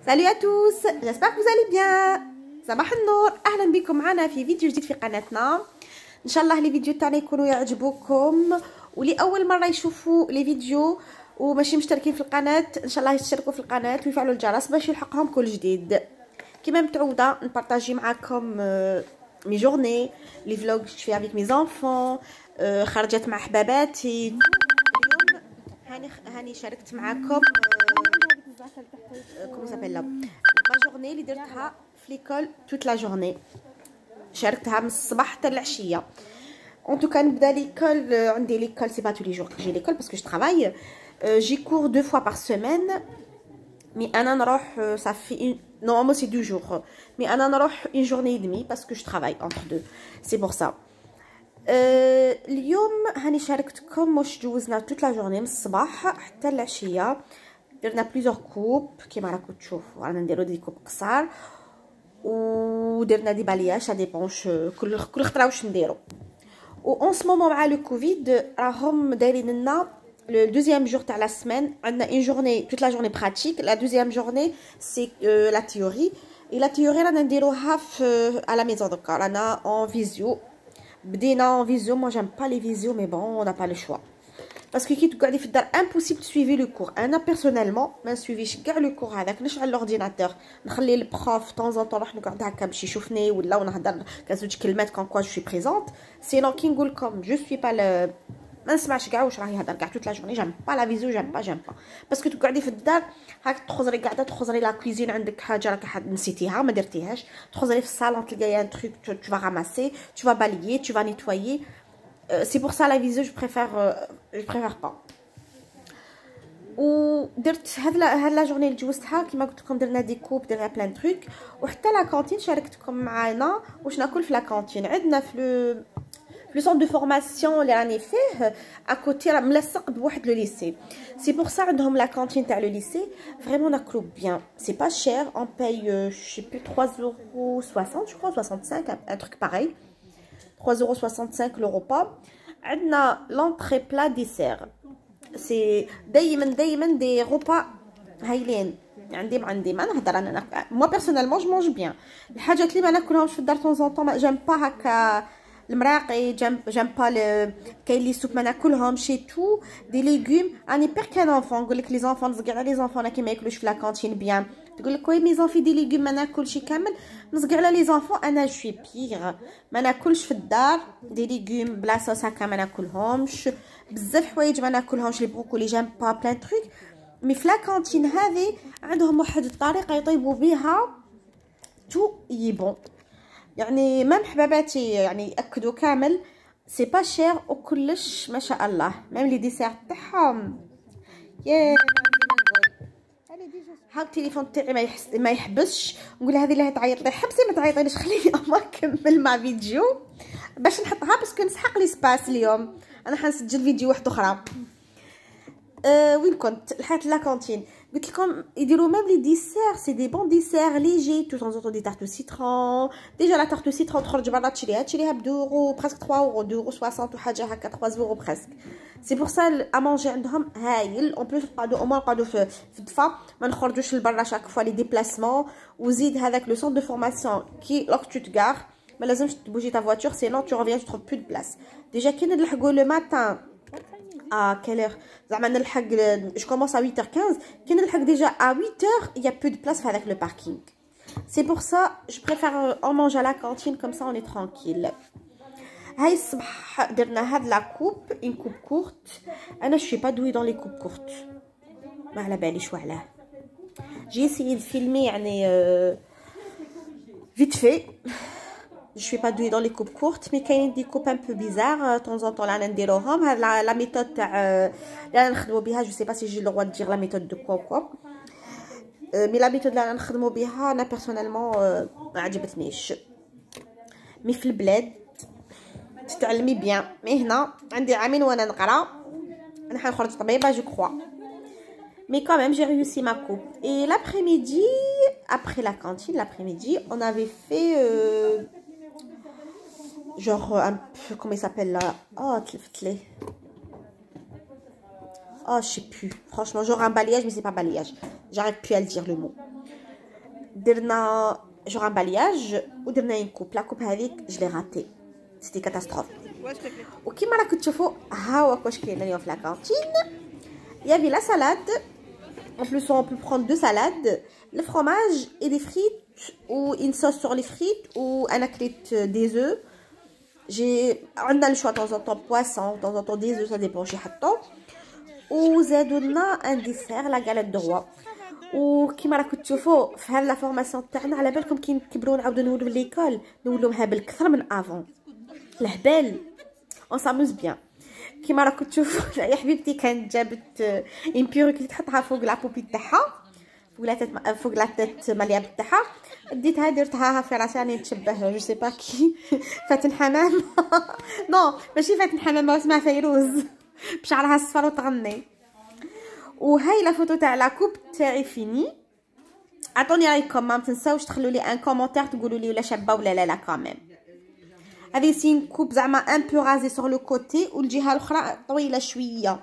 Salut à tous, j'espère que vous allez bien. صباح النور، اهلا بكم معنا في فيديو جديد في قناتنا. ان شاء الله لي فيديو تاعنا يكونوا يعجبوكم، واللي اول مره يشوفوا لي فيديو وماشي مشتركين في القناه ان شاء الله يشتركوا في القناه ويفعلوا الجرس باش يلحقهم كل جديد. كما متعوده نبارطاجي معاكم مي جورني لي فلوغ في افيك مي زانفون، خرجت مع حباباتي. اليوم هاني شاركت معاكم كومون سابيل لا ما جورني اللي درتها في ليكول توت لا جورني، شاركتها من الصباح حتى العشيه. ان توكا نبدا ليكول، عندي ليكول سي با تو لي جور جي ليكول باسكو جو ترافاي، جي كور دو فوا بار سيمين، مي انا نروح صافي نورمالمون سي دو جور، مي انا نروح اون جورني دمي باسكو جو ترافاي انتر دو، سي بور سا. اليوم هاني شاركتكم واش جوزنا توت لا جورني من الصباح حتى العشيه. درنا بليزيور كوب كيما راكم تشوفوا، رانا نديرو دي كوب قصار ودرنا دي بالياج دي بونش، كل خطره واش نديرو. و اون سو مومون مع لو كوفيد راهم دايرين لنا لو دوزيام جور تاع لا سيمين، عندنا اون جورني توت لا جورني براتيك، لا دوزيام جورني سي لا تيوري. اي لا تيوري رانا نديروها في على ميزون دوكا، رانا اون فيزيو، بدينا اون فيزيو. مو جيم با لي فيزيو مي بون اون نا با لو شوا باسكو كي تقعدي في الدار امبوسيبل تسويفي لو كور. انا بيرسونيلمون ما نسويفيش كاع لو كور هذاك، نشعل لورديناتور نخلي البروف طون طون نروح نقعد هكا باش يشوفني ولا ونهضر كزوج كلمات كون كوا جو سوي بريزونت. سينو كي نقول لكم جو سوي با ما نسمعش كاع واش راه يهضر كاع توت لا جورني. جام با لا فيزيو، جام با باسكو تقعدي في الدار هاك تخزري قاعده تخزري لا كويزين، عندك حاجه راك نسيتيها ما درتيهاش، تخزري في الصالون تلقاي ان تروك تو فا راماسي، تو فا باليي، تو فا نيتوايي. C'est pour ça la visio je préfère pas. ودرت هاد لا جورني اللي جوزتها كيما قلت لكم، درنا دي كوب، درنا بلان تروك. وحتى لا كانتين شاركتكم معانا واش ناكل في لا كانتين. عندنا في لو سونط دو فورماسيون اللي راني فيه اكوتي راه ملصق بواحد لو ليسي، سي بور سا عندهم لا كانتين تاع لو ليسي فريمون ناكلو بيان، سي با شير، اون باي je sais plus 3,60 je crois 65 un truc pareil. 3,65 le repas. عندنا l'entrée plat dessert. سي دايما دي روبا هايلين. عندي ما نهضر انا مو بيرسونيلمون جو مونج بيان. الحاجات اللي ما ناكلهمش في الدار طون طون جام با هكا المراقي، جام با كاين لي سوب ما ناكلهمش تو دي ليغوم. راني بير كان انفون نقول لك لي زونفون نزقع على لي زونفون كي ما ياكلوش في لا كانتين بيان، تقول لك وي مي زونفي دي ليغوم ما ناكلش كامل، نزقع على لي زونفون. انا شوي بيغ ما ناكلش في الدار دي ليغوم بلا صوص هكا ما ناكلهمش، بزاف حوايج ما ناكلهمش، لي بروكولي جام با بلان تروك. مي في لا كانتين هذه عندهم واحد الطريقه يطيبوا بها تو يبون، يعني مام حباباتي يعني ياكدوا كامل سي با شير وكلش ما شاء الله. ميم لي ديسير تاعهم يا ها التليفون تاعي ما يحبسش. نقول هذه اللي تعيط لي حبسي ما تعيطيليش، خليني اما نكمل مع فيديو باش نحطها باسكو نسحق لي سباس. اليوم انا حنسجل فيديو واحد اخرى. وين كنت لحقت لا كانتين قلت لكم يديروا ميم لي ديسير سي دي بون ديسير ليجي تو طون دي تارت سيترون. ديجا لا تارت سيترون تخرج برا تشريها ب 2 اورو بريسك 3 اورو 2 اورو 60 وحاجه هكا 3 اورو بريسك. سي بور سا ا مونجي عندهم هايل. اون بليس نقعدوا او نقعدوا في الدفا، ما نخرجوش لبرا شاك فوا لي ديبلاسمون. وزيد هذاك لو سونط دو فورماسيون كي لوك تو تغار ما لازمش تبوجي تا فواتور سينون تو ريفيان تو تروف بلو دو بلاص. ديجا كي نلحقوا لو ماتان quelle heure زعما نلحق جو كومونس ا 8h15 كي نلحق ديجا ا 8h يا بو دو بلاص في هذاك لو باركينغ. سي بور سا جو بريفير اون مانج ا لا كانتين كوم سا اون اي ترانكيل. هاي الصباح درنا هاد لا كوب اون كوب كورت. انا شوي با دوي دون لي كوب كورت، ما على باليش وعلاه. جي اسيي نفيلمي يعني فيت في. Je suis pas douée dans les coupes courtes, mais كاينين دي كوب un peu bizarre de temps en temps لا نديروهم. هاد لا ميثود تاع اللي نخدموا بها جو سي با سي جي لو droit de dire la méthode de quoi مي لا ميثود اللي نخدموا بها انا بيرسونيلمون ما عجبتنيش. مي في البلاد تتعلمي بيان. مي هنا عندي عامين وانا نقرا، انا حنخرج طبيبه جو كخوا. Mais quand même, j'ai réussi ma coupe. Et l'après-midi, après la cantine, l'après-midi, on avait fait genre un peu, comment il s'appelle là? Oh, oh, je sais plus. Franchement, genre un balayage, mais c'est pas balayage. J'arrive plus à le dire le mot. درنا جوغ ان بالياج ودرنا اون كوب. لا كوب هذيك جو لي راتي سيتي كاتاستروف. وكيما راكم تشوفوا ها هو واش كاين اليوم في لا كانتين. يافي لا سالاد en plus on peut prendre 2 salades, le fromage et des frites ou une sauce sur les frites ou un acrète des œufs. On a le choix de temps en temps poisson, de temps en temps des œufs, ça dépend chez حطوا. وزادولنا un dessert la galette de roi. وكيما راكم تشوفوا في هذه لا فورماسيون تاعنا على بالكم كي نكبروا نعاودوا نولوا ليكول نولوها بالكثر من افون الهبال on s'amuse bien. كيما راكم تشوفوا يا حبيبتي كانت جابت ان بيروك اللي تحطها فوق لابوبي تاعها فوق لا تيت ملياب تاعها ديتها درتها في راسي راني نتشبه جو سي با كي فاتن حمام نو ماشي فاتن حمام اسمها فيروز بشعرها الصفر وتغني. وهاي لا فوتو تاع لا كوب تاعي فيني. عطوني رايكم ما تنساوش تخلوا لي ان كومونتير تقولوا لي ولا شابه ولا لا كامل. هذه سين كوب زعما ان بو غازي سور لو كوتي والجهه الاخرى طويله شويه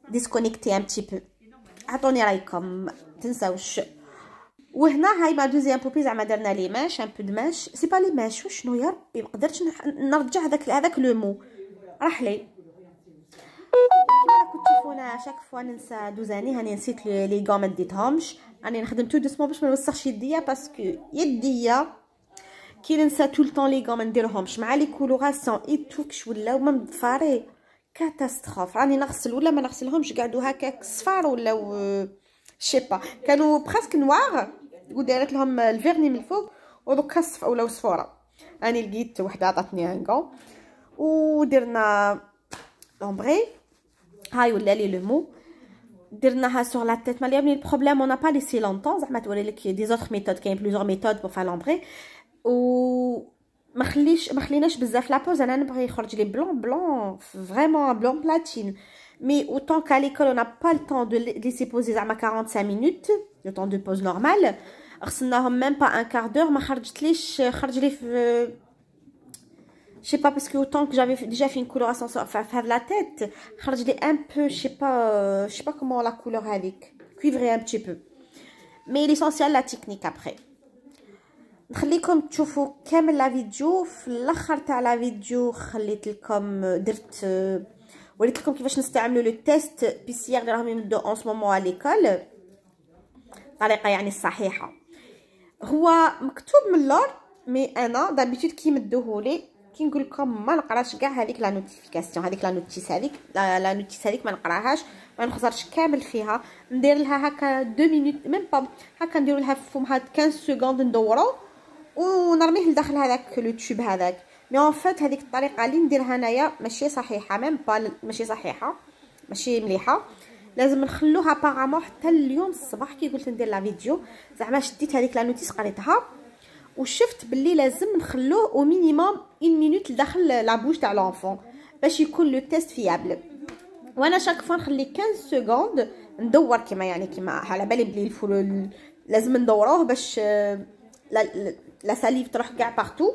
ديسكونيكتي ان بتي بو. عطوني رايكم تنساوش. وهنا هاي ما دوزيام بوبي زعما درنا لي ماش ان بو دو ماش سي با لي ماش وشنو يا ربي ما قدرتش نرجع هذاك لو مو راح لي. كيما راكم تشوفونا شاك فوا ننسى دوزاني هاني نسيت لي غوم ما ديتهمش راني نخدم تو دوسمون باش ما نوسخش يديا باسكو يديا كي ننسى تو الطون لي غوم ما نديرهمش مع لي كولوراسيون اي توكش ولاو ما مضفاري كاتاستروف. راني نغسل ولا ما نغسلهمش قعدوا هكاك صفار ولاو شيبا كانوا بريسك نوار ودارت لهم الفيرني من الفوق ودوكا ولاو صفوره. راني لقيت وحده عطاتني ان غون ودرنا لومبري هاي ولا لي لو مو درناها سور لا تيت ماليا. مي البروبليم اون با ليسي لونطون زعما توري لك دي زوتر ميثود كاين بليزيور ميثود بور فا لومبري. و ما خليناش بزاف لابوز انا نبغي يخرج لي بلون فريمون بلون بلاتين. مي اوتون كا ليكول اون با لو طون دو ليسي بوزي زعما 45 مينوت لو طون دو بوز نورمال. غسلناهم ميم با ان كاردور ما خرجتليش خرج لي في je sais pas parce que autant que j'avais déjà fait une coloration faire la tête خرج لي un peu je sais pas comment la couleur avec cuivré un petit peu mais l'essentiel la technique après. نخليكم تشوفوا كامل لا فيديو. في الاخر تاع لا فيديو خليت لكم وريت لكم كيفاش نستعملوا لو تيست بي سي ار اللي راهم يمدوا اون سو مومون ا ليكول الطريقه يعني الصحيحه. هو مكتوب من اللور مي انا دابيتود كي يمدوهولي كي نقول لكم ما نقراش كاع هذيك لا نوتيفيكاسيون هذيك لا نوتيس هذيك لا نوتيس هذيك ما نقراهاش ما نخسرش كامل فيها. ندير لها هكا 2 مينوت ميم با هكا نديروا لها فمها 15 سكوند ندورو ونرميه لداخل هذاك لو تيوب هذاك. مي اون فات هذيك الطريقه اللي نديرها انايا ماشي صحيحه ميم با ماشي صحيحه ماشي مليحه. لازم نخلوها بارامون حتى اليوم الصباح كي قلت ندير لا فيديو زعما شديت هذيك لا نوتيس قريتها وشفت باللي لازم نخلوه او مينيموم 1 مينوت لداخل لا بوش تاع لونفون باش يكون لو تيست فيابل. وانا شاك فوا نخلي 15 سكوند ندور كيما على بالي بلي الفول لازم ندوروه باش لا ساليف تروح كاع بارتو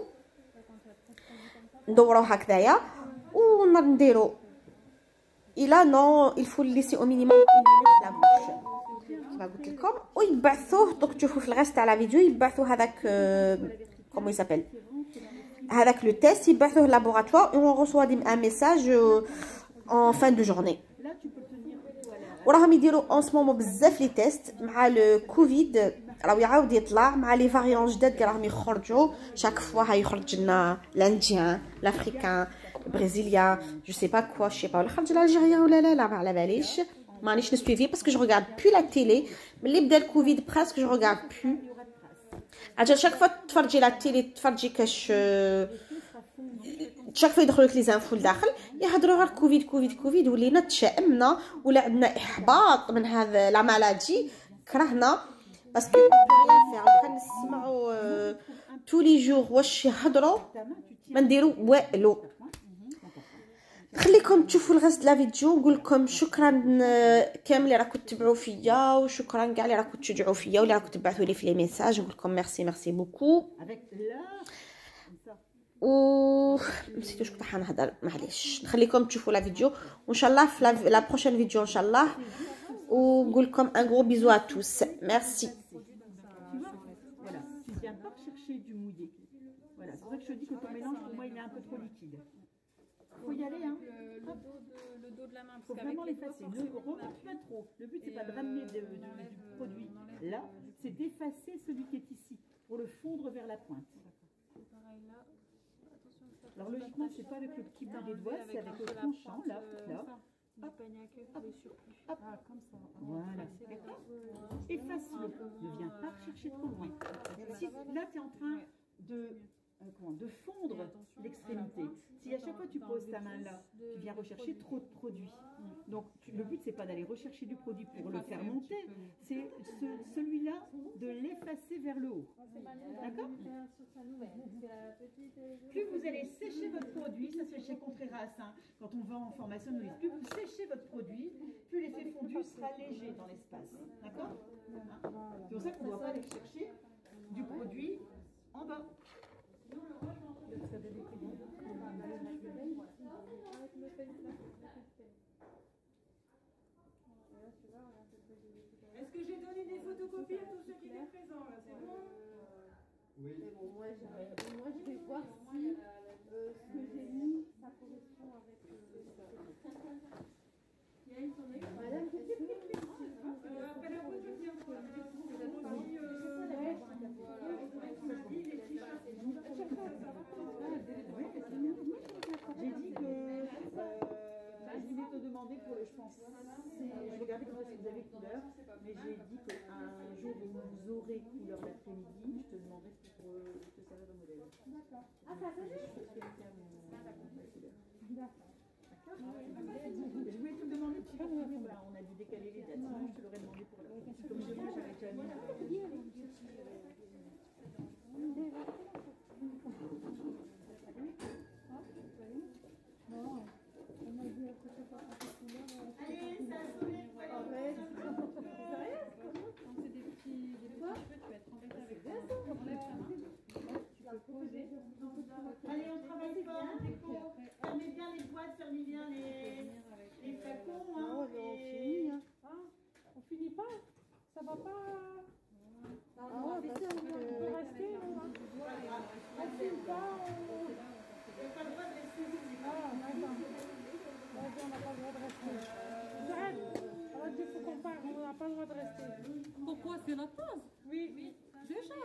ندوروه هكذايا ونديرو الى نو الفول ليسي او مينيموم 1 مينوت لا بوش كما قلت لكم. ويبعثوه دوك تشوفوا في الغاز تاع لا فيديو يبعثوا هذاك كومو يسابيل هذاك لو تيست يبعثوه لابوراتوار اون ريسوا ان ميساج ان فان دو جورني. وراهم يديروا اون سو مومون بزاف لي تيست مع لو كوفيد راهو يعاود يطلع مع لي فاريون جداد اللي راهم يخرجوا شاك فوا هاي يخرج لنا لانديان لافريكان برازيليان جو سي با كوا شي با ولا خرج الجيريان ولا لا ما على باليش مانيش نسويفي باسكو جو ريغارد بو لا تيلي ملي بدا الكوفيد بريسك جو ريغارد بو اجل شاك فوا تفرجي لا تيلي تفرجي كاش شاك فوا يدخلوا لك لي زانفو لداخل يهضروا غير كوفيد ولينا تشائمنا ولا عندنا احباط من هذا لا مالادي كرهنا باسكو كان نسمعوا تو لي جور واش يهضروا ما نديروا والو. نخليكم تشوفوا الغاز لا فيديو نقول لكم شكرا كامل اللي راكم تتبعوا فيا وشكرا كاع اللي راكم تشجعوا فيا واللي راكم تبعثوا لي في لي ميساج نقول لكم ميرسي بوكو. و نسيت واش كنت حنهضر معليش. نخليكم تشوفوا لا فيديو وان شاء الله في لا بروشين فيديو ان شاء الله ونقول لكم ان غرو بيزو ا توس ميرسي. Tu vois? Voilà, tu ne viens pas rechercher du mouillé. Voilà, c'est vrai que je te dis que ton mélange, pour moi, il est un peu trop liquide. Il faut y aller, hein. Le dos de la main. Il faut vraiment l'effacer. Ne remonte pas trop. Le but, c'est pas de ramener du produit là, c'est d'effacer celui qui est ici, pour le fondre vers la pointe. Pareil là. Alors logiquement, c'est pas avec le petit bout des doigts, c'est avec le tranchant, là, Du panier à queue, le surplus. Hop. Ah, comme ça. Voilà. Efface-le. Ne viens pas rechercher trop loin. Si, là, tu es en train de fondre l'extrémité. Si à chaque fois tu poses ta main là, tu viens rechercher trop de produit. Donc le but, c'est pas d'aller rechercher du produit pour le faire monter, c'est celui-là de l'effacer vers le haut. D'accord? Plus vous allez sécher votre produit, ça se fait chez Contreras, hein, quand on vend en formation, nous disons, plus vous séchez votre produit, plus l'effet fondu sera léger dans l'espace. D'accord? C'est pour ça qu'on ne doit pas aller chercher du produit en bas. Est-ce que j'ai donné des photocopies à tous ceux qui étaient présents là? C'est bon? Oui. Mais bon, moi je vais voir si ce que j'ai mis, ça correspond avec Madame, après la pause, je viens pour j'ai dit que je voulais te demander pour le, je pense, je regardais quand est-ce que vous avez couleur, mais j'ai dit qu'un jour où vous aurez couleur l'après-midi, je te demanderai pour te servir de modèle. D'accord. Ah, ça fait juste. D'accord. Je voulais te demander, tu sais, on a dû décaler les dates, sinon je te l'aurais demandé pour la prochaine. Comme je dis, j'avais déjà mis. non, on m'a dit que c'est pas couleur. Allez, ça a sonné. Quand c'est des petits cheveux, tu peux être embêté avec ça. On enlève ta main. Tu peux poser. Allez, on travaille bien, déco. Fermez bien les boîtes, fermez bien les flacons. Hein, On finit. Hein. On finit pas. Ça va pas. Ah, on peut rester. On finit pas. Il n'y a pas le droit de rester. Ah, d'accord. On n'a pas le droit de rester. J'arrête. On a dit qu'il faut qu'on parle. On n'a pas le droit de rester. Pourquoi? C'est la pause? Oui. Déjà.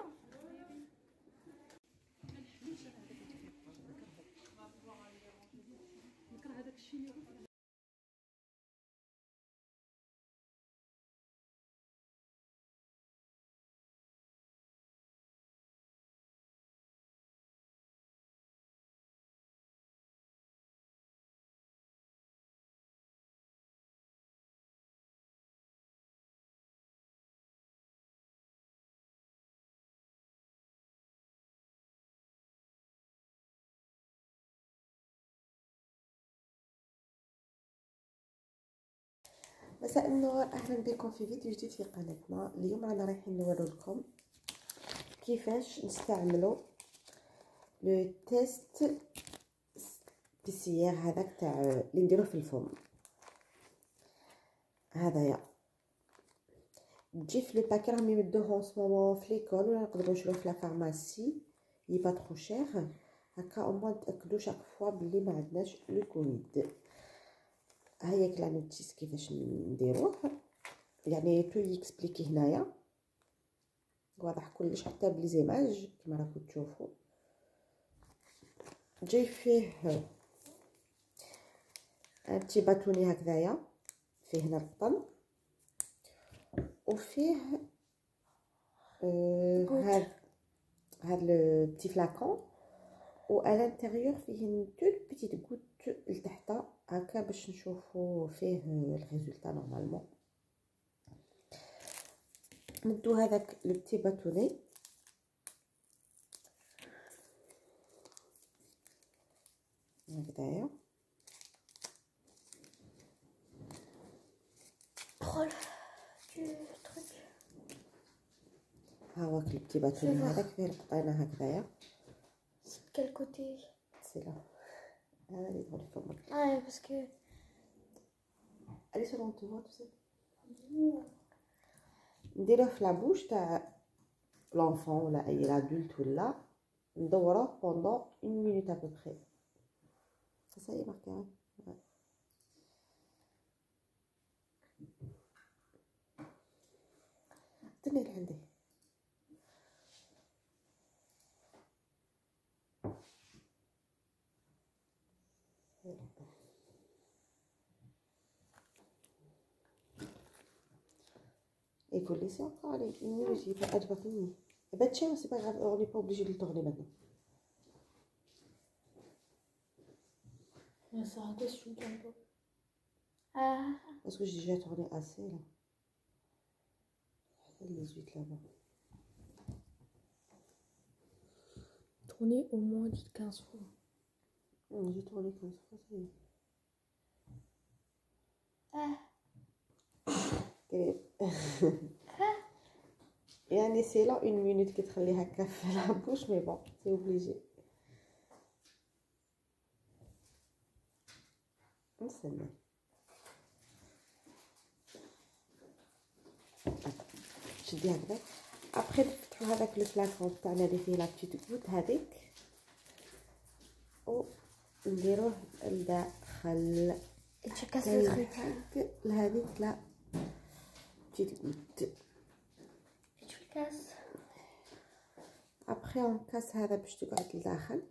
مساء النور، اهلا بكم في فيديو جديد في قناتنا. اليوم رانا رايحين نورو لكم كيفاش نستعملوا لو تيست بيسيير هذاك تاع اللي نديروه في الفم. هذايا تجي في لو باكي راهم يمدوه اون سمومون في ليكول ولا نقدروا نشروه في لا فارماسي، يي با ترو شير. هكا او موان نتاكدوا شاك فوا بلي ما عندناش لو كويد. هاهي لا نوتيس كيفاش نديروه، يعني تو يكسبليكي هنايا واضح كلش حتى بلي زيماج كما راكم تشوفوا. جاي فيه ان بتي باتوني هكذايا، فيه هنا القطن وفيه هاد لو بتي فلاكون و à l'intérieur فيه une toute petite goutte لتحت هكا باش نشوفوا فيه الريزولتا نورمالمون. ندو هذاك لو بتي باتوني هكذايا. ها هو لو بتي باتوني هذاك فيه القطينه هكذايا. Quel côté? C'est là. Allez, dans les formes. Ah, parce que... Allez, sur on te voit, tu sais. نديروه في لابوش تاع l'enfant ولا اي l'adulte ولا ندوره pendant 1 minute à peu près. Ça y est marqué. Ouais. tenez لعندي. Il faut laisser encore aller 1 minute, il faut pas fini. Et ben tiens, c'est pas grave, on n'est pas obligé de le tourner maintenant. Ça raconte sur le tempo. Ah, Parce que j'ai déjà tourné assez là. Les huit là-bas. tourner au moins 15 fois. J'ai tourné 15 fois, ça y est. Ah, يعني c'est là 1 minute qui تخليها كف la bouche, mais bon, c'est obligé. نستنى. شدي هكذا. ابخي نفتحو هذاك لو فلاكون تاعنا اللي فيه لا بتيت غوت هذيك و نديروه لداخل. et tu casses le truc. لهذيك لا بتيت غوت. Et tu le casses. ابخي اون كاس هذا باش تقعد لداخل.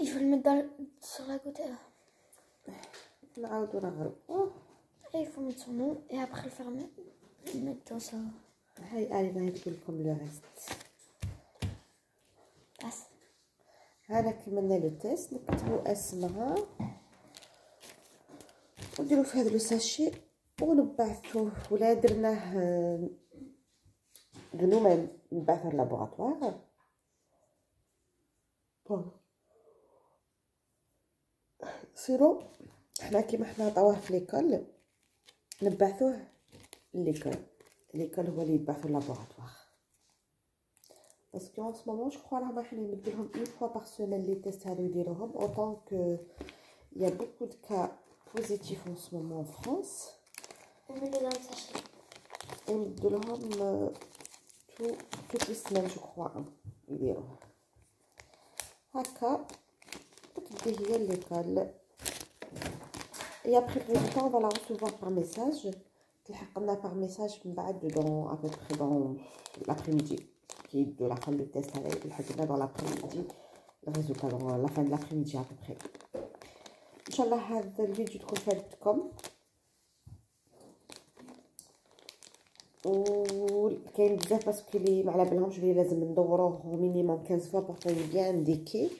Il faut le mettre sur la gouttière. نعاودو نغرقوه. Et il faut mettre son nom et après le fermer. Le mettre dans ça. هاي انا نقول لكم لو ريست. Passe. هذا كملنا لو تيست. نكتبو اسمها ونديرو في هذا لو ساشي ونبعثوه. ولا درناه ذنوما نبعثوه للابوغاتوار. سيرو حنا كيما حنا عطاوه في ليكول نبعثوه ليكول. ليكول هو اللي يبعثو للابوغاتوار. باسكو en ce moment je crois راهم رايحين يمدلهم une fois par semaine les tests هادو يديروهم. autant que il y a beaucoup de cas positifs en ce moment en France. On met le dans le sachet. يمدلهم toutes les semaines je crois يديروه هكا. وتدي هي ليكول. et après le résultat on va la recevoir par message. تلحق لنا par message من بعد dans à peu près dans l'après-midi. qui de la fin du test هذا يلحق لنا dans l'après-midi. le résultat dans la fin de l'après-midi à peu près. ان شاء الله هذا الفيديو تكون فادتكم. وكاين بزاف باسكو لي ما على بالهمش بلي لازم ندوروه مينيموم 15 فوا بور كون بيان انديكي.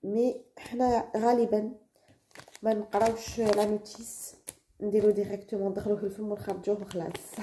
مي حنا غالبا ما نقراوش لا نوتيس نديرو ديريكتومون ندخلوه في الفم ونخرجوه وخلاص.